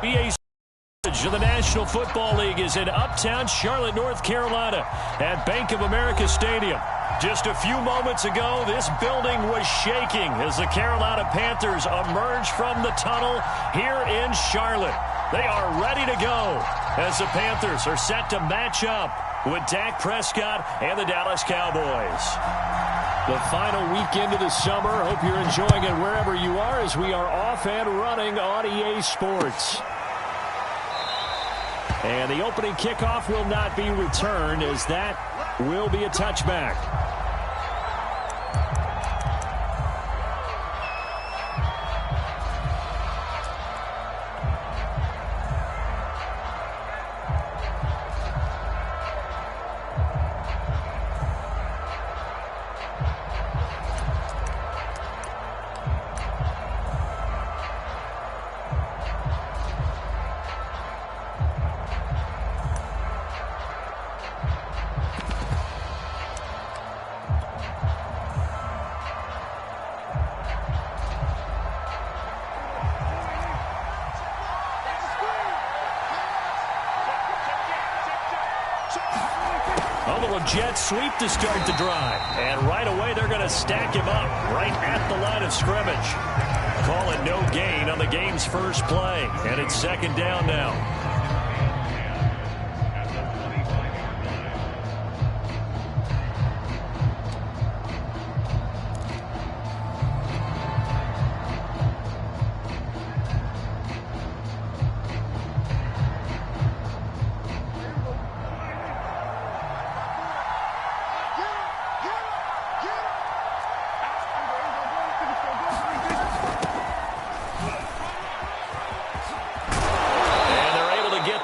EA of the National Football League is in uptown Charlotte, North Carolina at Bank of America Stadium. Just a few moments ago, this building was shaking as the Carolina Panthers emerged from the tunnel here in Charlotte. They are ready to go as the Panthers are set to match up with Dak Prescott and the Dallas Cowboys. The final weekend of the summer. Hope you're enjoying it wherever you are as we are off and running on EA Sports. And the opening kickoff will not be returned as that will be a touchback. A little jet sweep to start the drive. And right away, they're going to stack him up right at the line of scrimmage. Call it no gain on the game's first play. And it's second down now.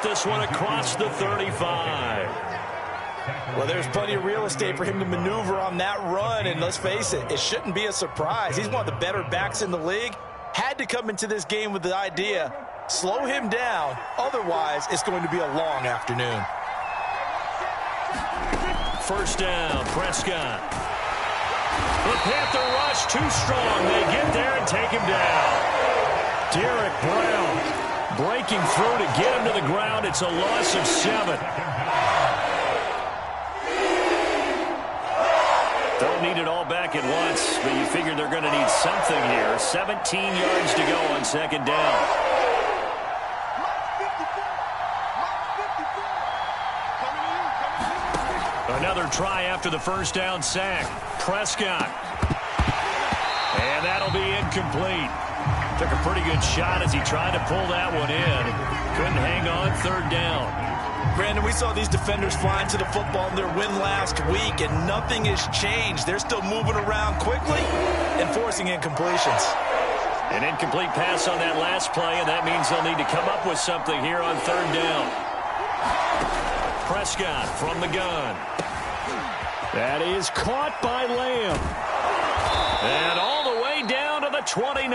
This one across the 35. Well, there's plenty of real estate for him to maneuver on that run, and let's face it, it shouldn't be a surprise. He's one of the better backs in the league. Had to come into this game with the idea, slow him down, otherwise it's going to be a long afternoon. First down, Prescott. The Panther rush too strong. They get there and take him down. Derek Brown breaking through to get him to the ground. It's a loss of 7. Don't need it all back at once, but you figure they're going to need something here. 17 yards to go on second down. Another try after the first down sack. Prescott. And that'll be incomplete. Took a pretty good shot as he tried to pull that one in. Couldn't hang on third down. Brandon, we saw these defenders flying to the football in their win last week, and nothing has changed. They're still moving around quickly and forcing incompletions. An incomplete pass on that last play, and that means they'll need to come up with something here on third down. Prescott from the gun. That is caught by Lamb. And all the way down to the 29.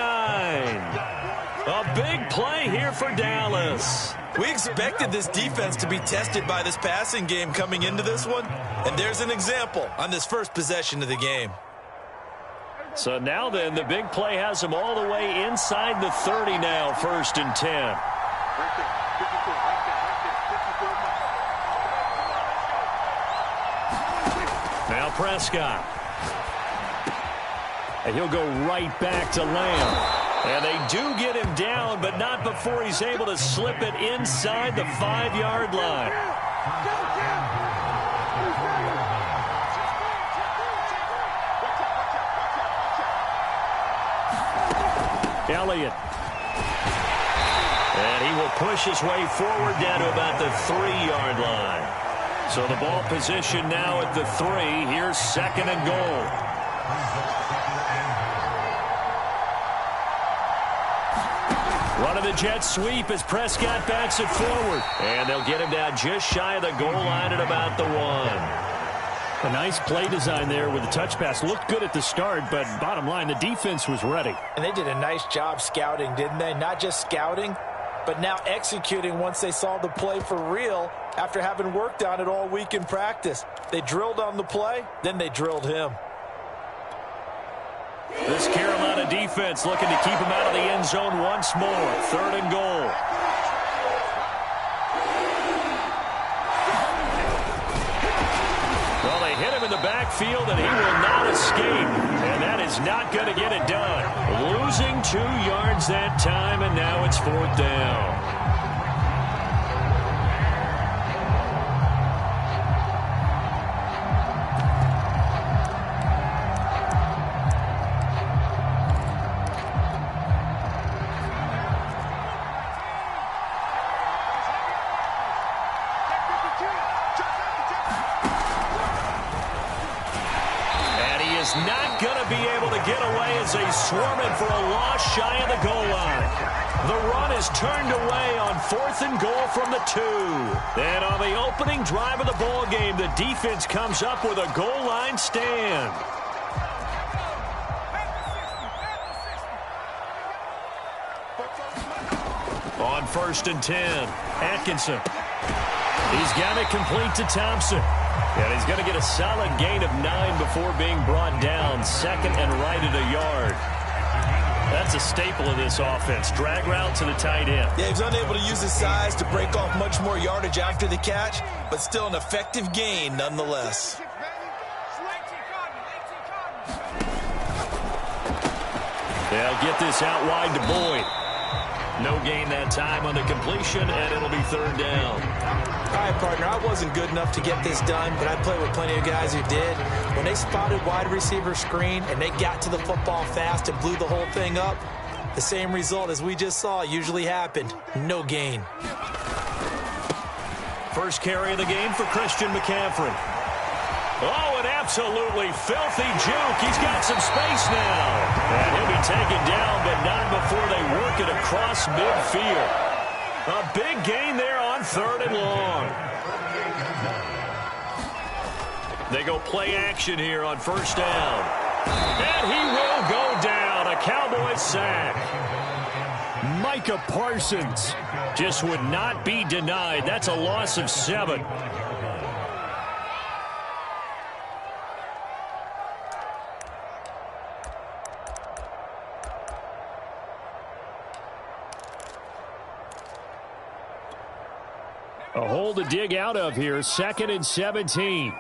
A big play here for Dallas. We expected this defense to be tested by this passing game coming into this one, and there's an example on this first possession of the game. So now then, the big play has them all the way inside the 30 now, 1st and 10. Now Prescott. And he'll go right back to Lamb. And they do get him down, but not before he's able to slip it inside the 5-yard line. Elliott. And he will push his way forward down to about the 3-yard line. So the ball position now at the 3. Here's 2nd and goal. Running the jet sweep as Prescott backs it forward. And they'll get him down just shy of the goal line at about the 1. A nice play design there with the touch pass. Looked good at the start, but bottom line, the defense was ready. And they did a nice job scouting, didn't they? Not just scouting, but now executing once they saw the play for real after having worked on it all week in practice. They drilled on the play, then they drilled him. This Carolina defense looking to keep him out of the end zone once more. 3rd and goal. midfield, and he will not escape. And that is not going to get it done. Losing 2 yards that time, and now it's 4th down. Not going to be able to get away as they swarm it for a loss shy of the goal line. The run is turned away on 4th and goal from the 2. And on the opening drive of the ball game, the defense comes up with a goal line stand. On 1st and 10, Atkinson. He's got it complete to Thompson. And he's going to get a solid gain of 9 before being brought down. 2nd and right at a yard. That's a staple of this offense. Drag route to the tight end. Yeah, he's unable to use his size to break off much more yardage after the catch, but still an effective gain nonetheless. They'll get this out wide to Boyd. No gain that time on the completion, and it'll be 3rd down. All right, partner, I wasn't good enough to get this done, but I played with plenty of guys who did. When they spotted wide receiver screen and they got to the football fast and blew the whole thing up, the same result as we just saw usually happened. No gain. First carry of the game for Christian McCaffrey. Oh, an absolutely filthy juke. He's got some space now. And he'll be taken down, but not before they work it across midfield. A big gain there on 3rd and long. They go play action here on 1st down. And he will go down. A Cowboys sack. Micah Parsons just would not be denied. That's a loss of 7. A hole to dig out of here. 2nd and 17.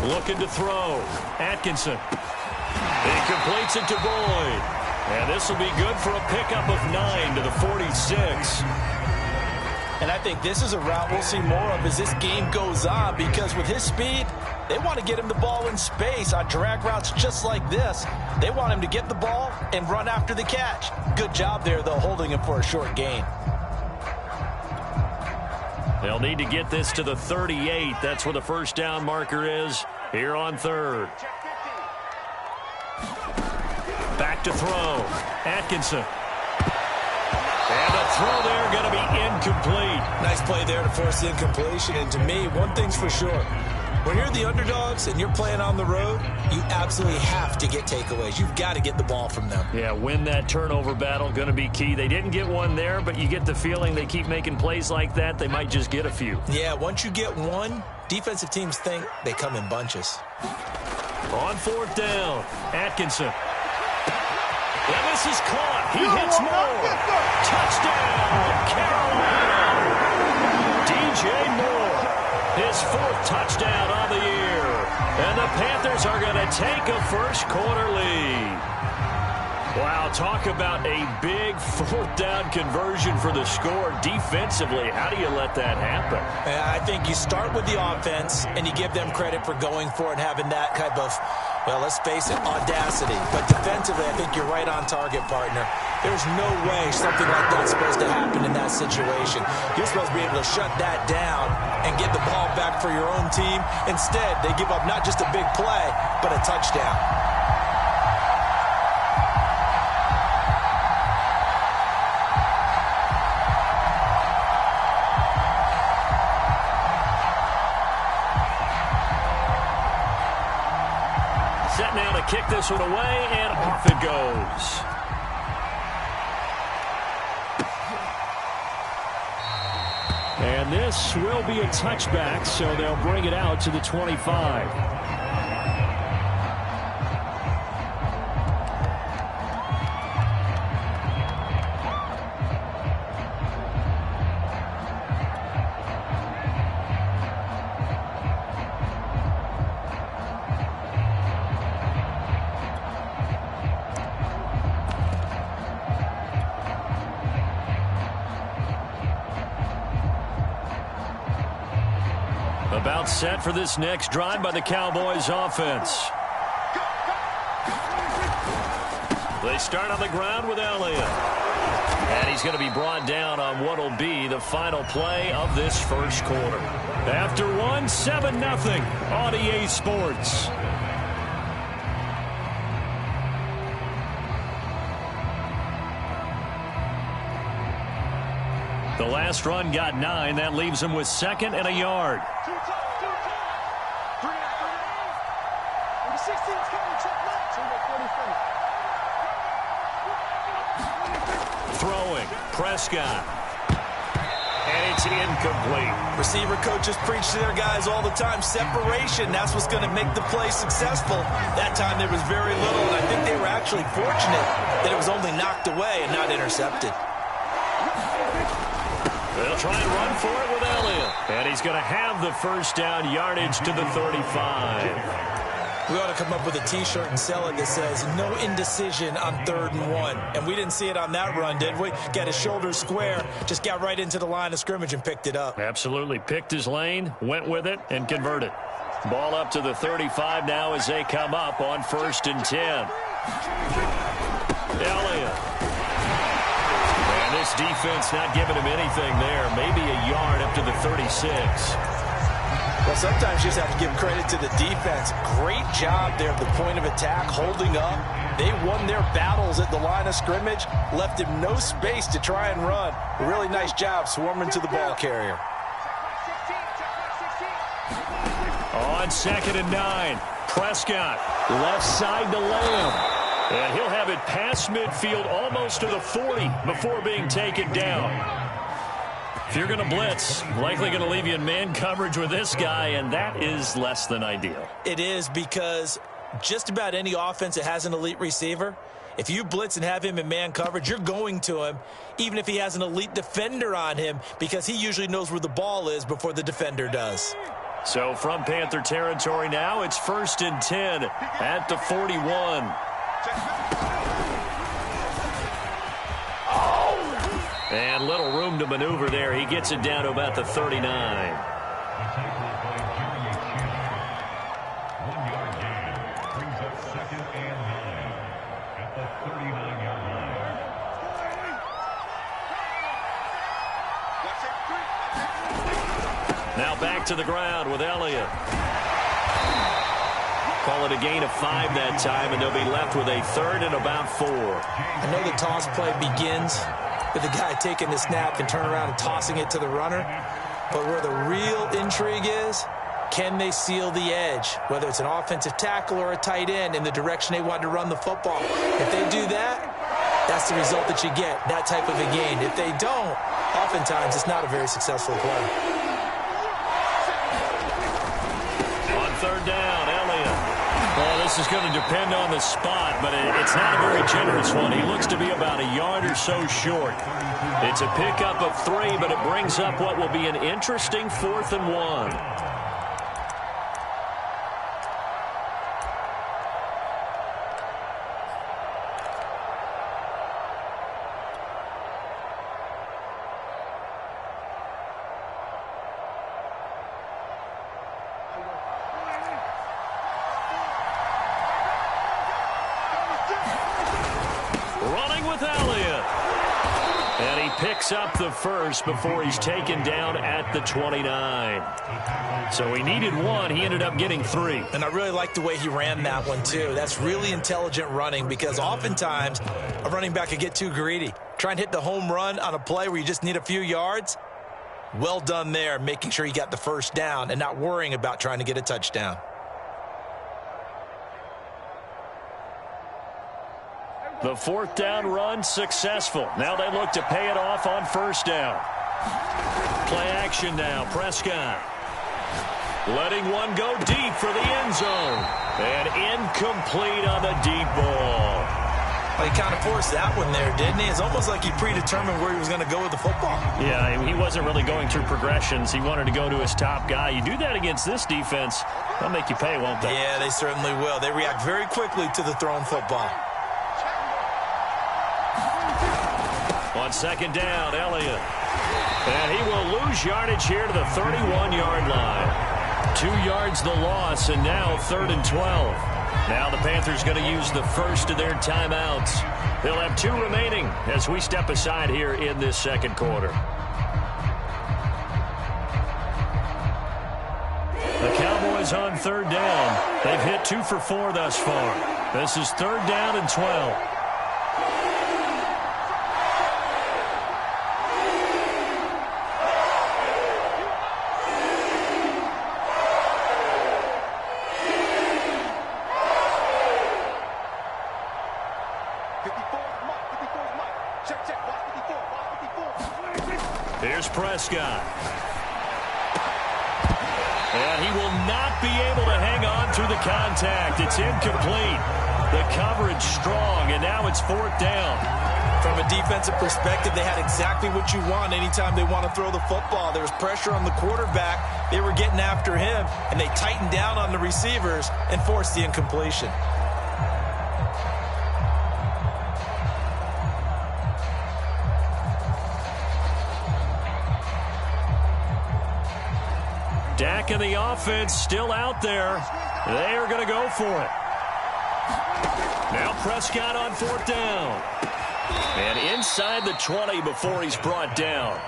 Looking to throw. Atkinson. He completes it to Boyd. And this will be good for a pickup of 9 to the 46. And I think this is a route we'll see more of as this game goes on, because with his speed, they want to get him the ball in space on drag routes just like this. They want him to get the ball and run after the catch. Good job there, though, holding him for a short gain. They'll need to get this to the 38. That's where the 1st down marker is here on 3rd. Back to throw. Atkinson. And the throw there going to be incomplete. Nice play there to force the incompletion. And to me, one thing's for sure. When you're the underdogs and you're playing on the road, you absolutely have to get takeaways. You've got to get the ball from them. Yeah, win that turnover battle, going to be key. They didn't get one there, but you get the feeling they keep making plays like that, they might just get a few. Yeah, once you get one, defensive teams think they come in bunches. On 4th down, Atkinson. And this is caught. He hits more. Touchdown, Carolina. DJ Moore, his 4th touchdown on the year. And the Panthers are going to take a first-quarter lead. Wow, talk about a big 4th down conversion for the score defensively. How do you let that happen? I think you start with the offense, and you give them credit for going for it and having that type of, well, let's face it, audacity. But defensively, I think you're right on target, partner. There's no way something like that's supposed to happen in that situation. You're supposed to be able to shut that down and get the ball back for your own team. Instead, they give up not just a big play, but a touchdown. Set now to kick this one away, and off it goes. And this will be a touchback, so they'll bring it out to the 25. About set for this next drive by the Cowboys offense. They start on the ground with Elliott. And he's going to be brought down on what will be the final play of this first quarter. After 7-0 on EA Sports. The last run got 9. That leaves him with 2nd and a yard. Throwing. Prescott. And it's incomplete. Receiver coaches preach to their guys all the time. Separation, that's what's going to make the play successful. That time there was very little, and I think they were actually fortunate that it was only knocked away and not intercepted. They'll try and run for it with Elliott. And he's going to have the first down yardage to the 35. We ought to come up with a T-shirt and sell it that says, no indecision on 3rd and 1. And we didn't see it on that run, did we? Got his shoulders square, just got right into the line of scrimmage and picked it up. Absolutely. Picked his lane, went with it, and converted. Ball up to the 35 now as they come up on 1st and 10. Elliott. And this defense not giving him anything there. Maybe a yard up to the 36. Well, sometimes you just have to give credit to the defense. Great job there at the point of attack, holding up. They won their battles at the line of scrimmage, left him no space to try and run. A really nice job swarming to the ball carrier. On 2nd and 9, Prescott, left side to Lamb. And he'll have it past midfield almost to the 40 before being taken down. If you're going to blitz, likely going to leave you in man coverage with this guy, and that is less than ideal. It is, because just about any offense that has an elite receiver, if you blitz and have him in man coverage, you're going to him, even if he has an elite defender on him, because he usually knows where the ball is before the defender does. So from Panther territory now, it's 1st and 10 at the 41. And little room to maneuver there. He gets it down to about the 39. Now back to the ground with Elliott. Call it a gain of 5 that time, and they'll be left with a 3rd and about 4. I know the toss play begins with the guy taking the snap and turning around and tossing it to the runner. But where the real intrigue is, can they seal the edge, whether it's an offensive tackle or a tight end, in the direction they want to run the football? If they do that, that's the result that you get, that type of a gain. If they don't, oftentimes it's not a very successful play. On 3rd down, Elliott. Well, this is going to depend on the spot, but it's not a very generous one. He looks to be about a yard or so short. It's a pickup of 3, but it brings up what will be an interesting 4th and 1. Picks up the first before he's taken down at the 29. So he needed 1. He ended up getting 3. And I really like the way he ran that one, too. That's really intelligent running, because oftentimes a running back can get too greedy. Try and hit the home run on a play where you just need a few yards. Well done there, making sure he got the first down and not worrying about trying to get a touchdown. The 4th down run successful. Now they look to pay it off on 1st down. Play action now. Prescott letting one go deep for the end zone. And incomplete on the deep ball. Well, he kind of forced that one there, didn't he? It's almost like he predetermined where he was going to go with the football. Yeah, he wasn't really going through progressions. He wanted to go to his top guy. You do that against this defense, they'll make you pay, won't they? Yeah, they certainly will. They react very quickly to the thrown football. On 2nd down, Elliott. And he will lose yardage here to the 31-yard line. 2 yards the loss, and now 3rd and 12. Now the Panthers going to use the first of their timeouts. They'll have 2 remaining as we step aside here in this second quarter. The Cowboys on 3rd down. They've hit 2 for 4 thus far. This is 3rd down and 12. Here's Prescott. And he will not be able to hang on through the contact. It's incomplete. The coverage strong, and now it's 4th down. From a defensive perspective, they had exactly what you want anytime they want to throw the football. There was pressure on the quarterback. They were getting after him, and they tightened down on the receivers and forced the incompletion. Dak and the offense still out there. They are going to go for it. Now Prescott on 4th down. And inside the 20 before he's brought down.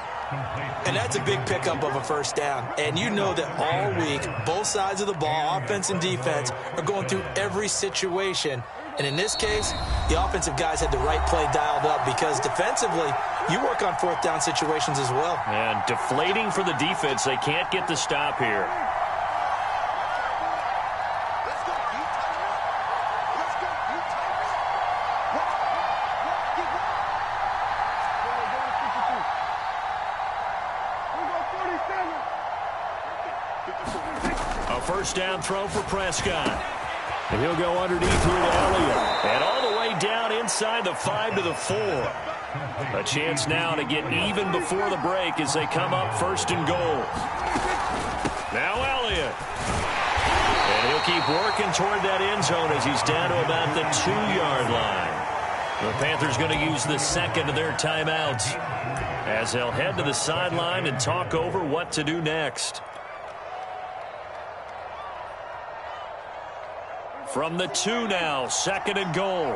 And that's a big pickup of a 1st down. And you know that all week, both sides of the ball, offense and defense, are going through every situation. And in this case, the offensive guys had the right play dialed up because defensively, you work on 4th down situations as well. And deflating for the defense. They can't get the stop here. A 1st down throw for Prescott. And he'll go underneath here to Elliott. And all the way down inside the 5 to the 4. A chance now to get even before the break as they come up 1st and goal. Now Elliott. And he'll keep working toward that end zone as he's down to about the 2-yard line. The Panthers going to use the second of their timeouts as they'll head to the sideline and talk over what to do next. From the 2 now, 2nd and goal.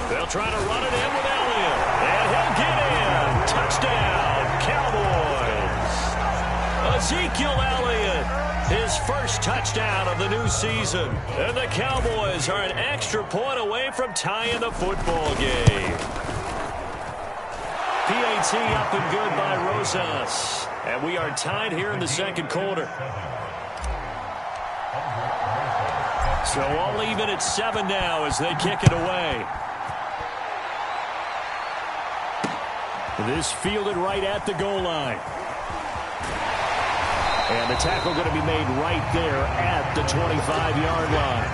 They'll try to run it in with Elliott. And he'll get in. Touchdown, Cowboys. Ezekiel Elliott, his first touchdown of the new season. And the Cowboys are an extra point away from tying the football game. PAT up and good by Rosas. And we are tied here in the second quarter. So all even at 7 now as they kick it away. This fielded right at the goal line. And the tackle going to be made right there at the 25-yard line.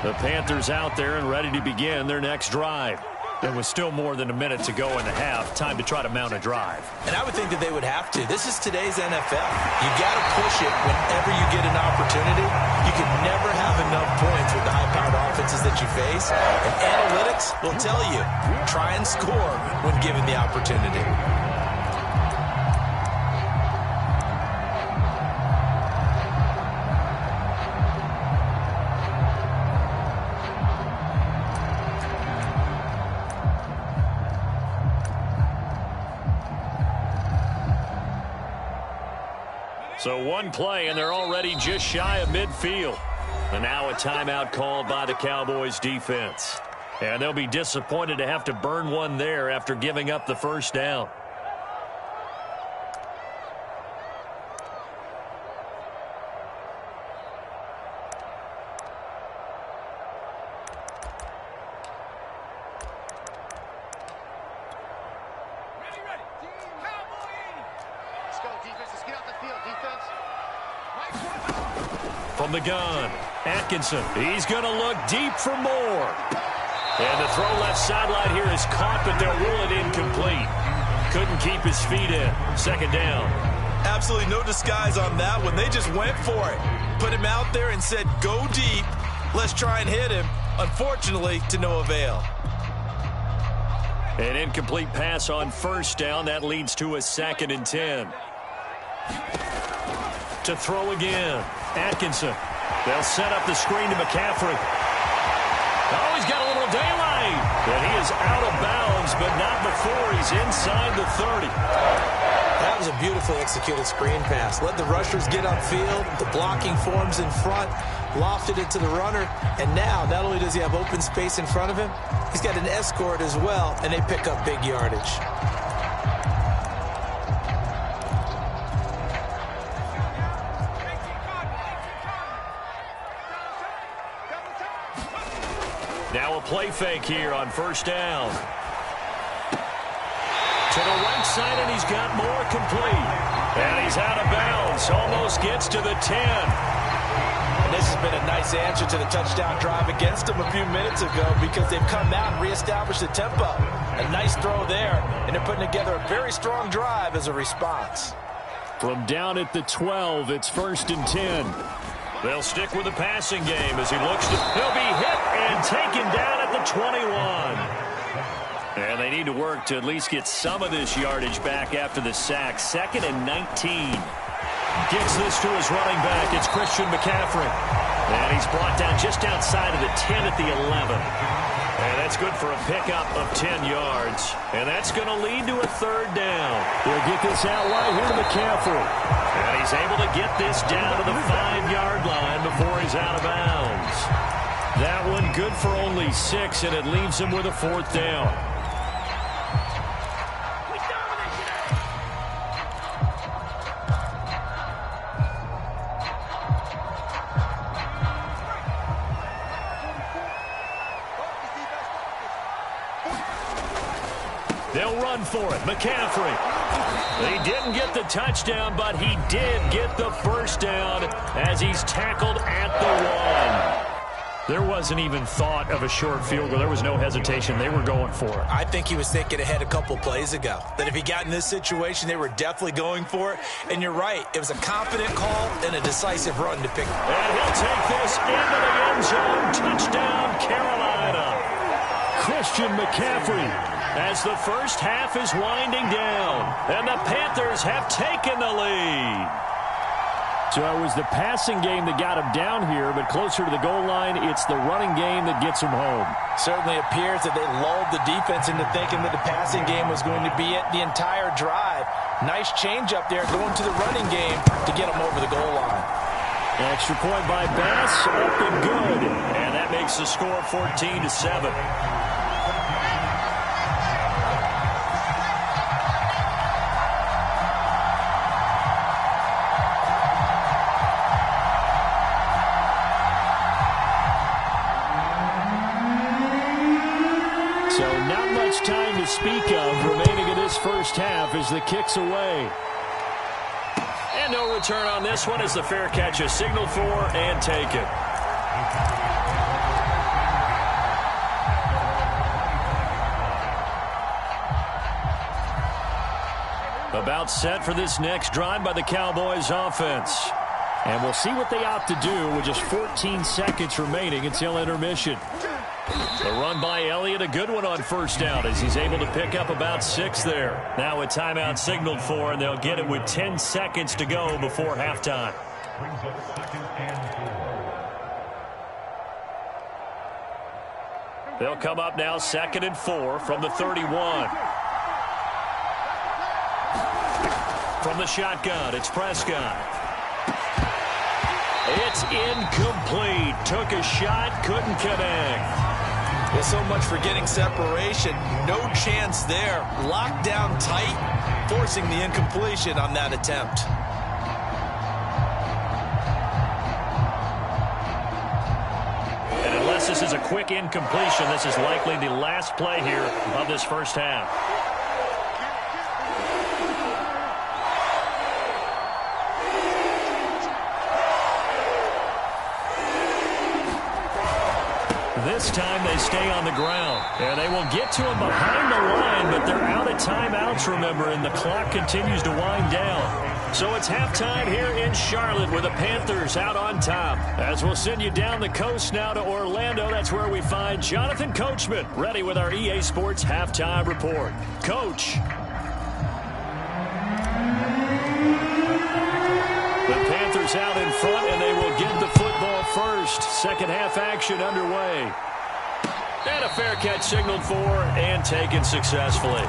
The Panthers out there and ready to begin their next drive. There was still more than a minute to go in the half. Time to try to mount a drive. And I would think that they would have to. This is today's NFL. You got to push it whenever you get an opportunity. You can never have enough points with the high-powered offenses that you face. And analytics will tell you, try and score when given the opportunity. So one play, and they're already just shy of midfield. And now a timeout called by the Cowboys defense. And they'll be disappointed to have to burn one there after giving up the 1st down. From the gun, Atkinson. He's going to look deep for more. And the throw left sideline here is caught, but they'll rule it incomplete. Couldn't keep his feet in. 2nd down. Absolutely no disguise on that one. They just went for it. Put him out there and said, go deep. Let's try and hit him. Unfortunately, to no avail. An incomplete pass on first down. That leads to a 2nd and 10. To throw again. Atkinson. They'll set up the screen to McCaffrey. Oh, he's got a little daylight. And he is out of bounds, but not before he's inside the 30. That was a beautifully executed screen pass. Let the rushers get upfield. The blocking forms in front. Lofted it to the runner. And now, not only does he have open space in front of him, he's got an escort as well, and they pick up big yardage. Now a play fake here on first down. To the right side, and he's got more complete. And he's out of bounds. Almost gets to the 10. And this has been a nice answer to the touchdown drive against them a few minutes ago because they've come out and reestablished the tempo. A nice throw there, and they're putting together a very strong drive as a response. From down at the 12, it's 1st and 10. They'll stick with the passing game as he looks to... He'll be hit and taken down at the 21. And they need to work to at least get some of this yardage back after the sack. 2nd and 19. Gets this to his running back. It's Christian McCaffrey. And he's brought down just outside of the 10 at the 11. And that's good for a pickup of 10 yards. And that's going to lead to a 3rd down. They'll get this out wide here to McCaffrey. And he's able to get this down to the 5-yard line before he's out of bounds. That one good for only 6, and it leaves him with a 4th down. They'll run for it. McCaffrey. He didn't get the touchdown, but he did get the 1st down as he's tackled at the 1. There wasn't even thought of a short field goal. There was no hesitation. They were going for it. I think he was thinking ahead a couple plays ago. That if he got in this situation, they were definitely going for it. And you're right. It was a confident call and a decisive run to pick. And he'll take this into the end zone. Touchdown, Carolina. Christian McCaffrey. As the first half is winding down, and the Panthers have taken the lead. So it was the passing game that got him down here, but closer to the goal line, it's the running game that gets him home. Certainly appears that they lulled the defense into thinking that the passing game was going to be it the entire drive. Nice change up there going to the running game to get him over the goal line. Extra point by Bass, up and good. And that makes the score 14-7. So not much time to speak of remaining in this first half as the kick's away. And no return on this one as the fair catch is signaled for and taken. About set for this next drive by the Cowboys offense. And we'll see what they opt to do with just 14 seconds remaining until intermission. The run by Elliott, a good one on first down as he's able to pick up about 6 there. Now a timeout signaled for, and they'll get it with 10 seconds to go before halftime. They'll come up now 2nd and 4 from the 31. From the shotgun, it's Prescott. It's incomplete. Took a shot, couldn't connect. Well, so much for getting separation. No chance there. Locked down tight, forcing the incompletion on that attempt. And unless this is a quick incompletion, this is likely the last play here of this first half. This time they stay on the ground. And they will get to him behind the line, but they're out of timeouts, remember, and the clock continues to wind down. So it's halftime here in Charlotte with the Panthers out on top. As we'll send you down the coast now to Orlando, that's where we find Jonathan Coachman ready with our EA Sports halftime report. Coach. The Panthers out in front, and they will get the football first. Second half action underway. And a fair catch signaled for and taken successfully.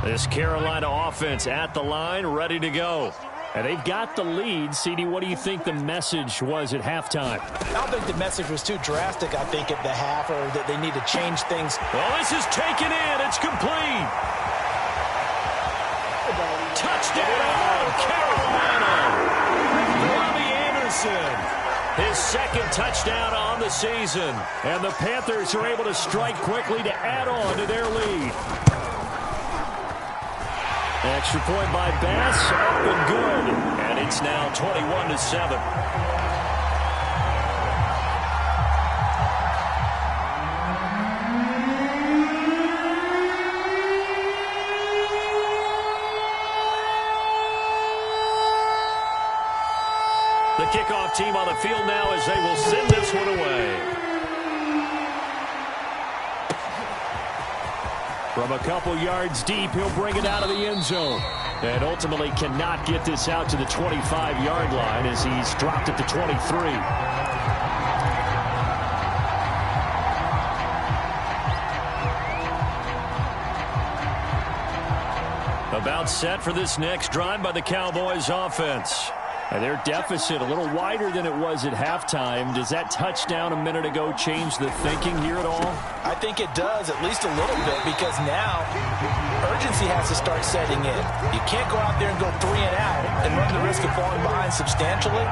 This Carolina offense at the line, ready to go. And they've got the lead. CD, what do you think the message was at halftime? I don't think the message was too drastic, I think, at the half, or that they need to change things. Well, this is taken in. It's complete. Touchdown, Carolina. Robbie Anderson. His second touchdown on the season. And the Panthers are able to strike quickly to add on to their lead. Extra point by Bass, up and good. And it's now 21-7. The kickoff team on the field now as they will send this one away. From a couple yards deep, he'll bring it out of the end zone. And ultimately cannot get this out to the 25-yard line as he's dropped it to 23. About set for this next drive by the Cowboys offense. And their deficit a little wider than it was at halftime. Does that touchdown a minute ago change the thinking here at all? I think it does, at least a little bit, because now urgency has to start setting in. You can't go out there and go 3 and out and run the risk of falling behind substantially,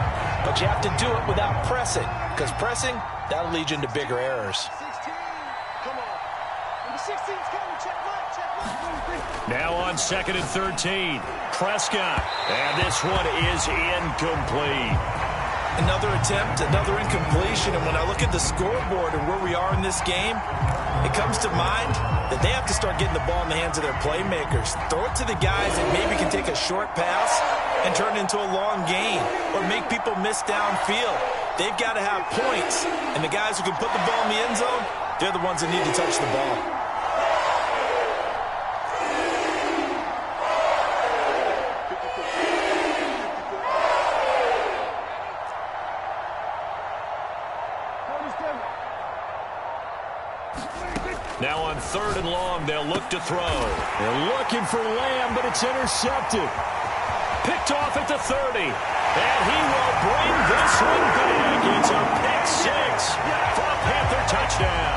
but you have to do it without pressing, because pressing, that'll lead you into bigger errors. Now on 2nd and 13, Prescott, and this one is incomplete. Another attempt, another incompletion, and when I look at the scoreboard and where we are in this game, it comes to mind that they have to start getting the ball in the hands of their playmakers. Throw it to the guys that maybe can take a short pass and turn it into a long gain, or make people miss downfield. They've got to have points, and the guys who can put the ball in the end zone, they're the ones that need to touch the ball. Now on 3rd and long, they'll look to throw. They're looking for Lamb, but it's intercepted. Picked off at the 30. And he will bring this one back. It's a pick-6 for a Panther touchdown.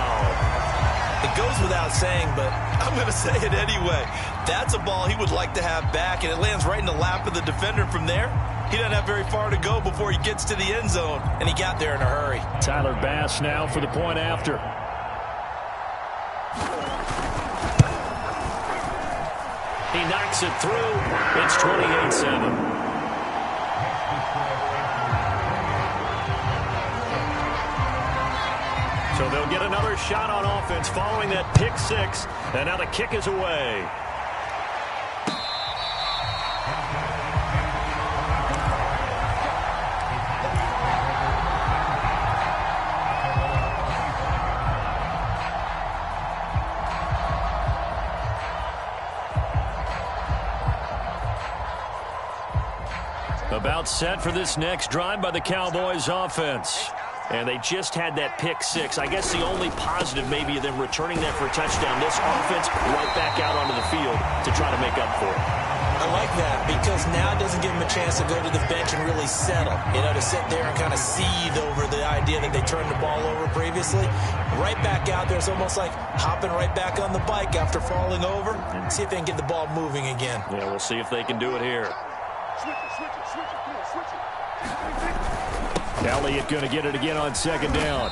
It goes without saying, but I'm going to say it anyway. That's a ball he would like to have back, and it lands right in the lap of the defender from there. He doesn't have very far to go before he gets to the end zone, and he got there in a hurry. Tyler Bass now for the point after. He knocks it through. It's 28-7. So they'll get another shot on offense following that pick-6, and now the kick is away. About set for this next drive by the Cowboys offense. And they just had that pick-6. I guess the only positive maybe of them returning that for a touchdown. This offense right back out onto the field to try to make up for it. I like that because now it doesn't give them a chance to go to the bench and really settle. You know, to sit there and kind of seethe over the idea that they turned the ball over previously. Right back out there. It's almost like hopping right back on the bike after falling over. See if they can get the ball moving again. Yeah, we'll see if they can do it here. Elliott going to get it again on 2nd down.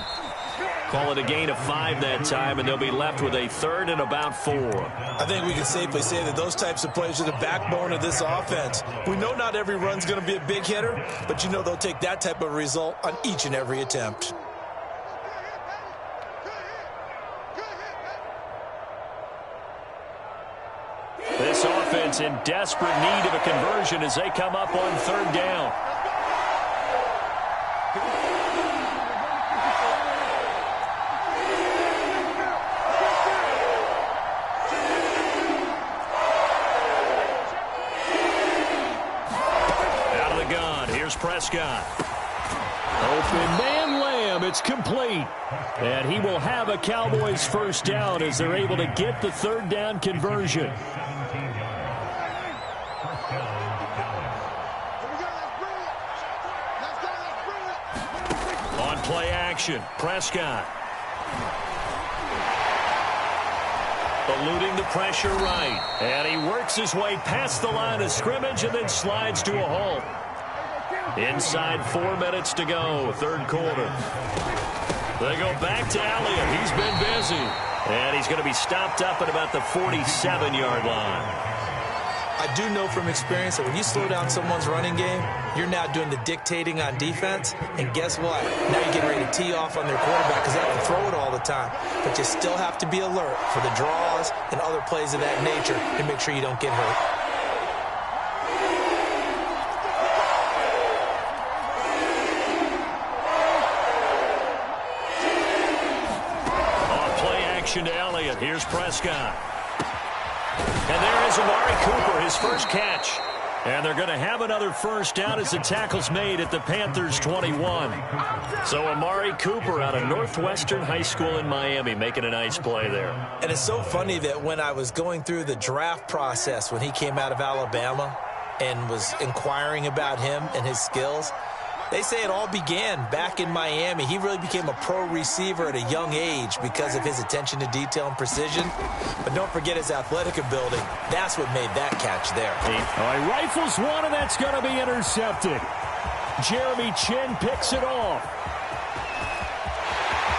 Call it a gain of 5 that time, and they'll be left with a 3rd and about 4. I think we can safely say that those types of plays are the backbone of this offense. We know not every run's going to be a big hitter, but you know they'll take that type of result on each and every attempt. This offense in desperate need of a conversion as they come up on 3rd down. Out of the gun, here's Prescott. Open man Lamb, it's complete. And he will have a Cowboys 1st down as they're able to get the 3rd down conversion. On play action, Prescott. Eluding the pressure right. And he works his way past the line of scrimmage and then slides to a halt. Inside 4 minutes to go, 3rd quarter. They go back to Elliott. He's been busy. And he's going to be stopped up at about the 47-yard line. I do know from experience that when you slow down someone's running game, you're now doing the dictating on defense. And guess what? Now you're getting ready to tee off on their quarterback because they have to throw it all the time. But you still have to be alert for the draws and other plays of that nature to make sure you don't get hurt. To Elliott. Here's Prescott. And there is Amari Cooper, his first catch. And they're going to have another 1st down as the tackle's made at the Panthers 21. So Amari Cooper out of Northwestern High School in Miami making a nice play there. And it's so funny that when I was going through the draft process when he came out of Alabama and was inquiring about him and his skills, they say it all began back in Miami. He really became a pro receiver at a young age because of his attention to detail and precision. But don't forget his athletic ability. That's what made that catch there. All right, rifles one, and that's going to be intercepted. Jeremy Chin picks it off.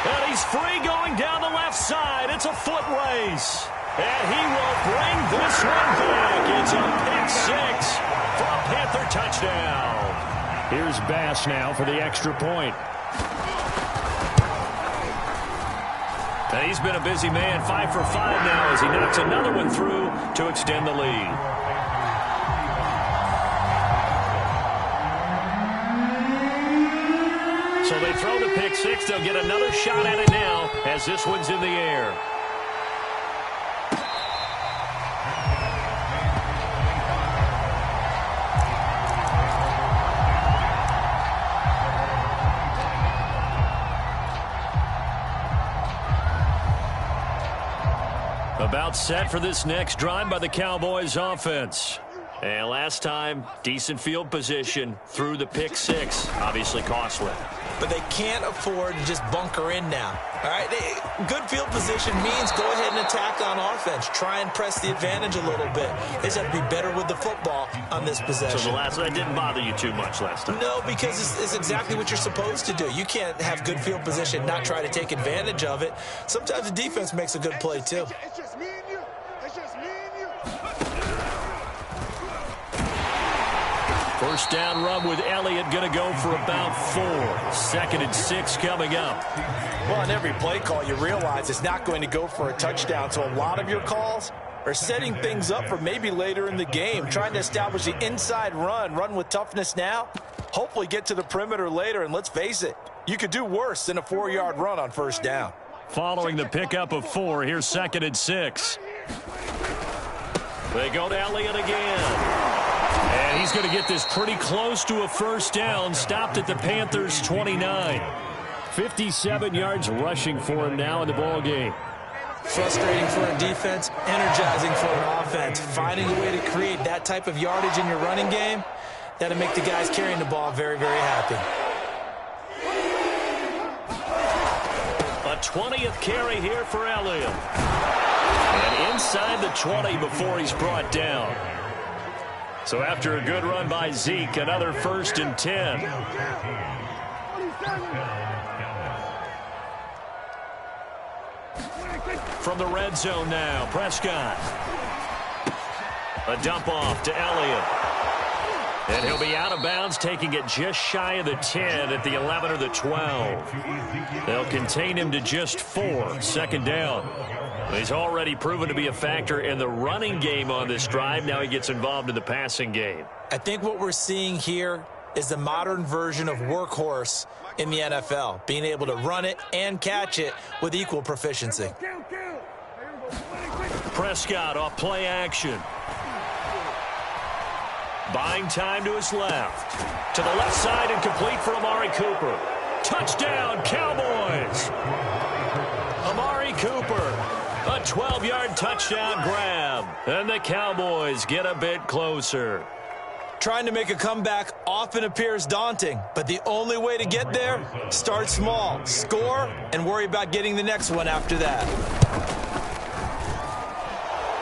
And he's free going down the left side. It's a foot race. And he will bring this one back. It's a pick 6 for a Panther touchdown. Here's Bass now for the extra point. And he's been a busy man, 5 for 5 now as he knocks another one through to extend the lead. So they throw the pick 6. They'll get another shot at it now as this one's in the air. About set for this next drive by the Cowboys offense. And last time, decent field position through the pick 6. Obviously costly. But they can't afford to just bunker in now. All right, good field position means go ahead and attack on offense. Try and press the advantage a little bit. They just have to be better with the football on this possession. So that didn't bother you too much last time? No, because it's exactly what you're supposed to do. You can't have good field position, not try to take advantage of it. Sometimes the defense makes a good play, too. It's just me and you. It's just me and you. First down run with Elliott going to go for about 4. 2nd and 6 coming up. Well, on every play call, you realize it's not going to go for a touchdown. So a lot of your calls are setting things up for maybe later in the game, trying to establish the inside run with toughness now, hopefully get to the perimeter later. And let's face it, you could do worse than a 4-yard run on first down. Following the pickup of 4, here's 2nd and 6. They go to Elliott again. And he's going to get this pretty close to a first down. Stopped at the Panthers 29. 57 yards rushing for him now in the ball game. Frustrating for a defense, energizing for an offense. Finding a way to create that type of yardage in your running game, that'll make the guys carrying the ball very, very happy. A 20th carry here for Elliott. And inside the 20 before he's brought down. So after a good run by Zeke, another 1st and 10. From the red zone now, Prescott. A dump off to Elliott. And he'll be out of bounds, taking it just shy of the 10 at the 11 or the 12. They'll contain him to just 4. Second down. He's already proven to be a factor in the running game on this drive. Now he gets involved in the passing game. I think what we're seeing here is the modern version of workhorse in the NFL, being able to run it and catch it with equal proficiency. Prescott off play action. Buying time to his left. To the left side and complete for Amari Cooper. Touchdown, Cowboys! Amari Cooper, a 12-yard touchdown grab. And the Cowboys get a bit closer. Trying to make a comeback often appears daunting, but the only way to get there, start small, score, and worry about getting the next one after that.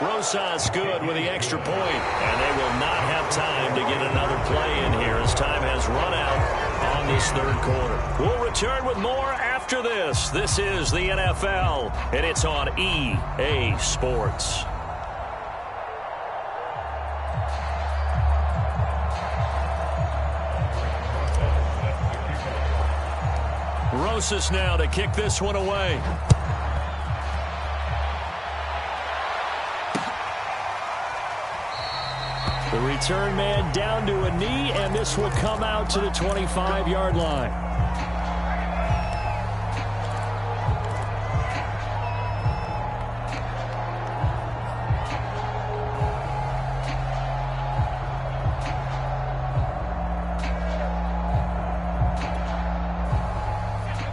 Rosas good with the extra point, and they will not have time to get another play in here as time has run out on this third quarter. We'll return with more after this. This is the NFL, and it's on EA Sports. Rosas now to kick this one away. The return man down to a knee, and this will come out to the 25-yard line.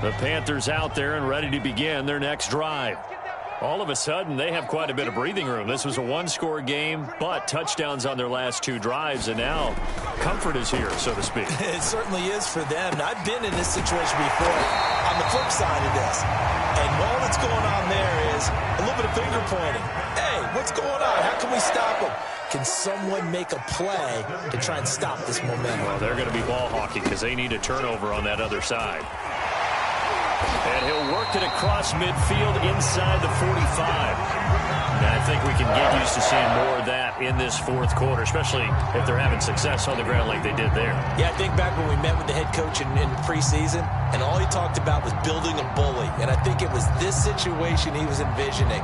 The Panthers out there and ready to begin their next drive. All of a sudden, they have quite a bit of breathing room. This was a one-score game, but touchdowns on their last 2 drives, and now comfort is here, so to speak. It certainly is for them. I've been in this situation before on the flip side of this. And all that's going on there is a little bit of finger pointing. Hey, what's going on? How can we stop them? Can someone make a play to try and stop this momentum? Well, they're going to be ball hawking because they need a turnover on that other side. And he'll work it across midfield inside the 45. And I think we can get used to seeing more of that in this fourth quarter, especially if they're having success on the ground like they did there. Yeah, I think back when we met with the head coach in preseason, and all he talked about was building a bully. And I think it was this situation he was envisioning.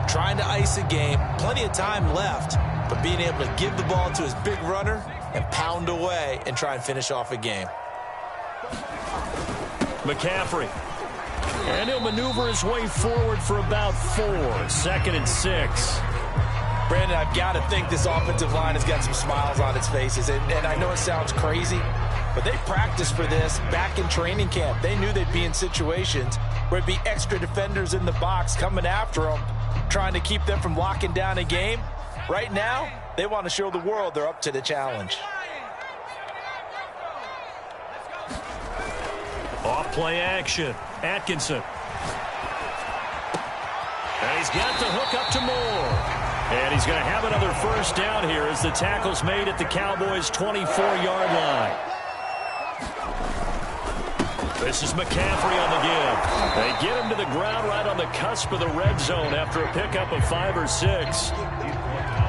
Trying to ice a game, plenty of time left, but being able to give the ball to his big runner and pound away and try and finish off a game. McCaffrey. And he'll maneuver his way forward for about 4. 2nd and 6. Brandon, I've got to think this offensive line has got some smiles on its faces. And I know it sounds crazy, but they practiced for this back in training camp. They knew they'd be in situations where it'd be extra defenders in the box coming after them, trying to keep them from locking down a game. Right now, they want to show the world they're up to the challenge. Off play action. Atkinson. And he's got the hook up to Moore. And he's going to have another first down here as the tackle's made at the Cowboys' 24-yard line. This is McCaffrey on the give. They get him to the ground right on the cusp of the red zone after a pickup of 5 or 6.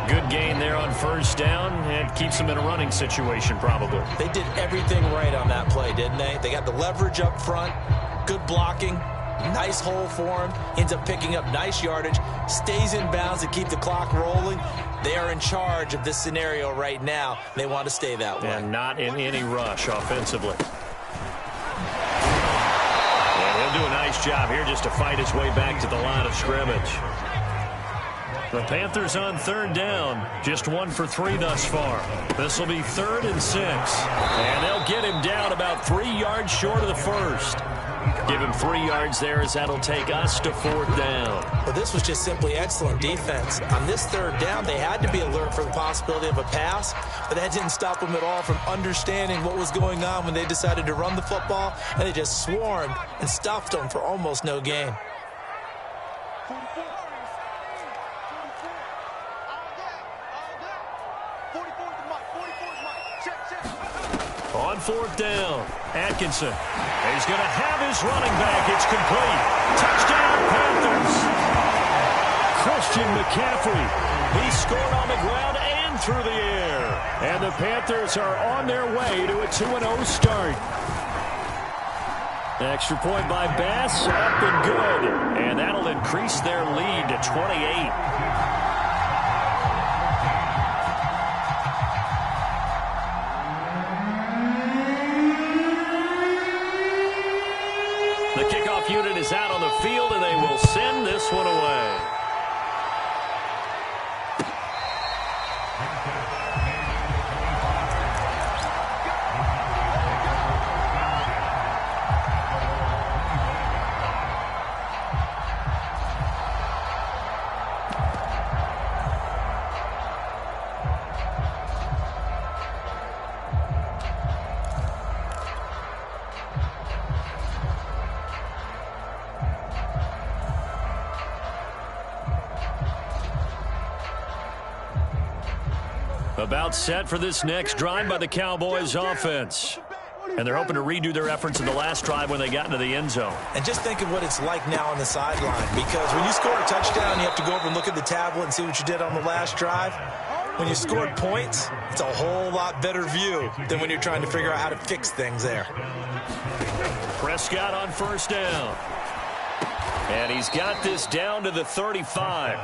Good gain there on first down and keeps them in a running situation probably. They did everything right on that play, didn't they? They got the leverage up front, good blocking, nice hole for him, ends up picking up nice yardage, stays in bounds to keep the clock rolling. They are in charge of this scenario right now. They want to stay that way. And not in any rush offensively. And he'll do a nice job here just to fight his way back to the line of scrimmage. The Panthers on third down, just 1 for 3 thus far. This will be 3rd and 6. And they'll get him down about 3 yards short of the first. Give him 3 yards there as that'll take us to 4th down. Well, this was just simply excellent defense. On this 3rd down, they had to be alert for the possibility of a pass, but that didn't stop them at all from understanding what was going on when they decided to run the football, and they just swarmed and stuffed them for almost no gain. On 4th down, Atkinson. He's going to have his running back. It's complete. Touchdown, Panthers. Christian McCaffrey. He scored on the ground and through the air. And the Panthers are on their way to a 2-0 start. Extra point by Bass, up and good. And that'll increase their lead to 28. The kickoff unit is out on the field, and they will send this one away. About set for this next drive by the Cowboys offense. And they're hoping to redo their efforts in the last drive when they got into the end zone. And just think of what it's like now on the sideline, because when you score a touchdown, you have to go over and look at the tablet and see what you did on the last drive. When you scored points, it's a whole lot better view than when you're trying to figure out how to fix things there. Prescott on first down. And he's got this down to the 35.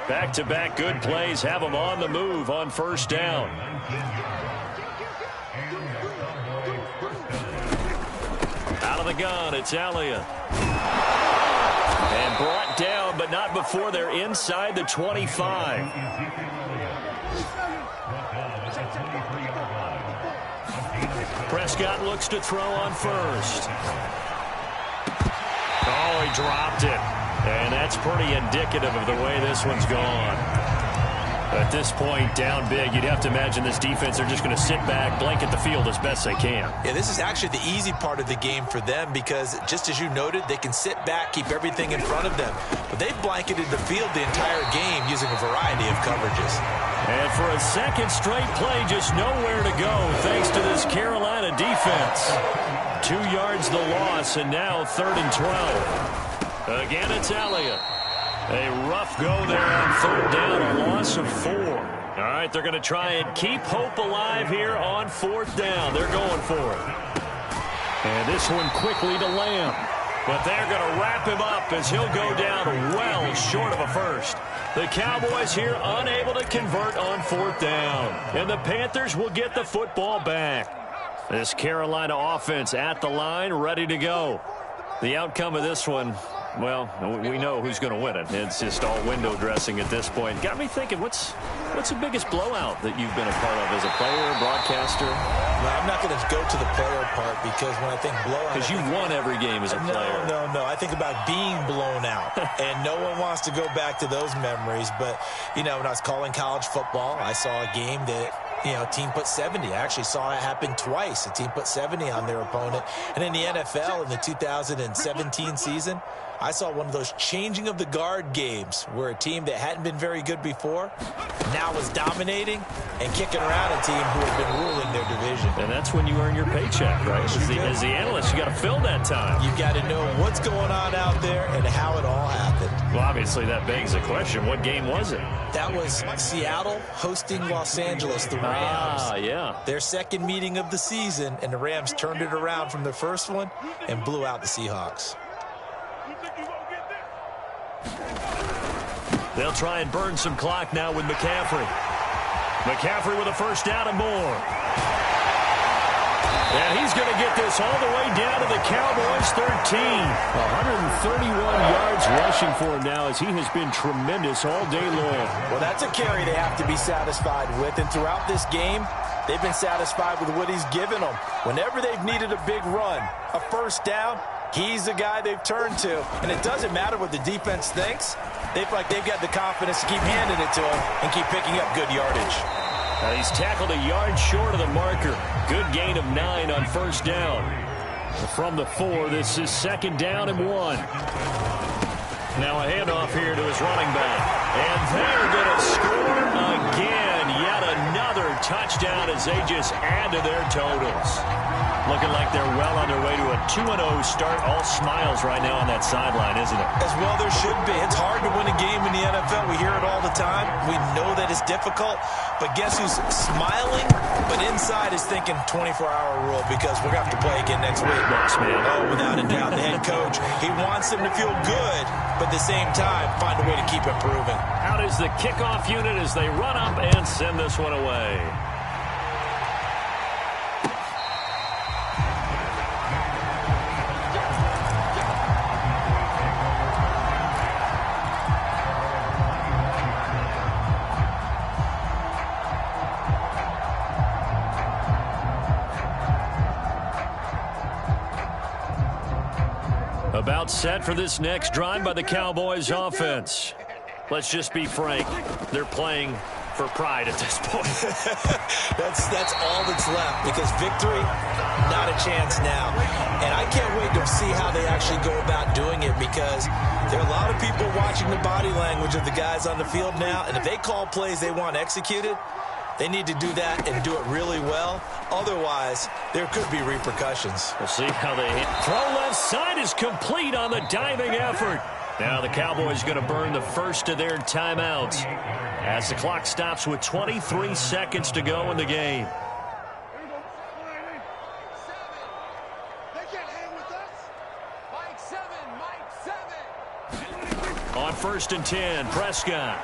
Back-to-back good plays have him on the move on first down. Out of the gun, it's Elliott. And brought down, but not before they're inside the 25. Prescott looks to throw on first. Oh, he dropped it. And that's pretty indicative of the way this one's gone. At this point, down big, you'd have to imagine this defense, they're just going to sit back, blanket the field as best they can. Yeah, this is actually the easy part of the game for them because, just as you noted, they can sit back, keep everything in front of them. But they've blanketed the field the entire game using a variety of coverages. And for a second straight play, just nowhere to go thanks to this Carolina defense. 2 yards the loss, and now 3rd and 12. Again, it's Elliott. A rough go there on 3rd down, a loss of 4. All right, they're going to try and keep hope alive here on 4th down. They're going for it. And this one quickly to Lamb. But they're going to wrap him up as he'll go down well short of a first. The Cowboys here unable to convert on 4th down. And the Panthers will get the football back. This Carolina offense at the line, ready to go. The outcome of this one, well, we know who's going to win it. It's just all window dressing at this point. Got me thinking, what's the biggest blowout that you've been a part of as a player, broadcaster? No, I'm not going to go to the player part because when I think blowout... Because you won every game as a player. No. I think about being blown out. And no one wants to go back to those memories. But, you know, when I was calling college football, I saw a game that... You know, a team put 70. I actually saw it happen twice. A team put 70 on their opponent. And in the NFL, in the 2017 season, I saw one of those changing of the guard games where a team that hadn't been very good before now was dominating and kicking around a team who had been ruling their division. And that's when you earn your paycheck, right? As the analyst, you got to fill that time. You've got to know what's going on out there and how it all happened. Well, obviously, that begs the question, what game was it? That was Seattle hosting Los Angeles, the Rams. Ah, yeah. Their second meeting of the season, and the Rams turned it around from their first one and blew out the Seahawks. They'll try and burn some clock now with McCaffrey. McCaffrey with a first down and more. And he's going to get this all the way down to the Cowboys' 13. 131 yards rushing for him now as he has been tremendous all day long. Well, that's a carry they have to be satisfied with. And throughout this game, they've been satisfied with what he's given them. Whenever they've needed a big run, a first down, he's the guy they've turned to. And it doesn't matter what the defense thinks. They've got the confidence to keep handing it to him and keep picking up good yardage. He's tackled a yard short of the marker. Good gain of 9 on first down. From the 4, this is 2nd down and 1. Now a handoff here to his running back. And they're going to score again. Yet another touchdown as they just add to their totals. Looking like they're well on their way to a 2-0 start. All smiles right now on that sideline, isn't it? As well there should be. It's hard to win a game in the NFL. We hear it all the time. We know that it's difficult. But guess who's smiling? But inside is thinking 24-hour rule because we're going to have to play again next week. Bucks, man. Oh, without a doubt. The head coach, he wants them to feel good, but at the same time, find a way to keep improving. Out is the kickoff unit as they run up and send this one away. About set for this next drive by the Cowboys offense. Let's just be frank. They're playing for pride at this point. That's all that's left because victory, not a chance now. And I can't wait to see how they actually go about doing it because there are a lot of people watching the body language of the guys on the field now. And if they call plays they want executed, they need to do that and do it really well. Otherwise, there could be repercussions. We'll see how they hit. Throw left side is complete on the diving effort. Now the Cowboys going to burn the first of their timeouts as the clock stops with 23 seconds to go in the game. On 1st and 10, Prescott.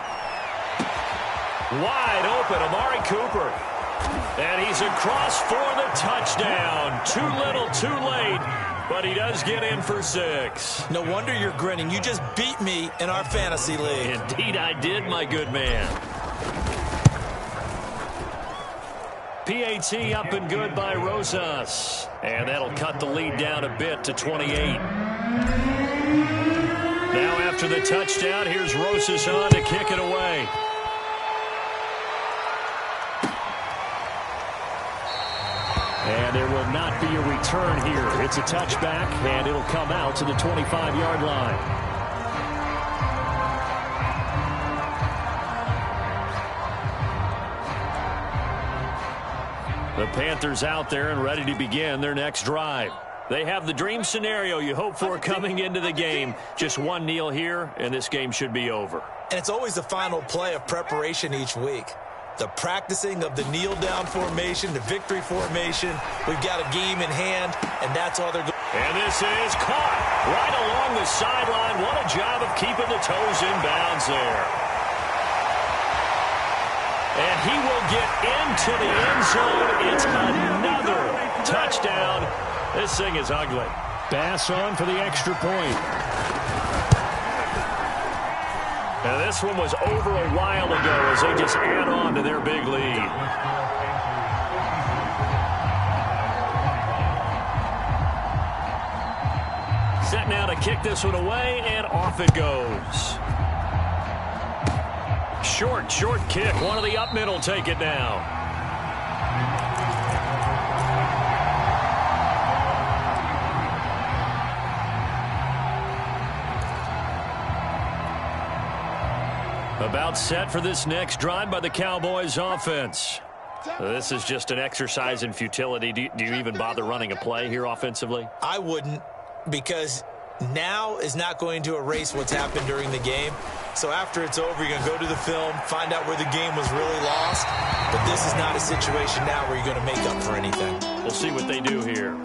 Wide open, Amari Cooper. And he's across for the touchdown. Too little, too late. But he does get in for 6. No wonder you're grinning. You just beat me in our fantasy league. Indeed I did, my good man. PAT up and good by Rosas. And that'll cut the lead down a bit to 28. Now after the touchdown, here's Rosas on to kick it away. And there will not be a return here. It's a touchback, and it'll come out to the 25-yard line. The Panthers out there and ready to begin their next drive. They have the dream scenario you hope for coming into the game. Just one kneel here, and this game should be over. And it's always the final play of preparation each week. The practicing of the kneel-down formation, the victory formation. We've got a game in hand, and that's all they're going. And this is caught right along the sideline. What a job of keeping the toes in bounds there. And he will get into the end zone. It's another touchdown. This thing is ugly. Bass on for the extra point. Now this one was over a while ago as they just add on to their big lead. Set now to kick this one away, and off it goes. Short kick. One of the up middle take it now. About set for this next drive by the Cowboys offense. This is just an exercise in futility. Do you even bother running a play here offensively? I wouldn't, because now is not going to erase what's happened during the game. So after it's over, you're going to go to the film, find out where the game was really lost. But this is not a situation now where you're going to make up for anything. We'll see what they do here.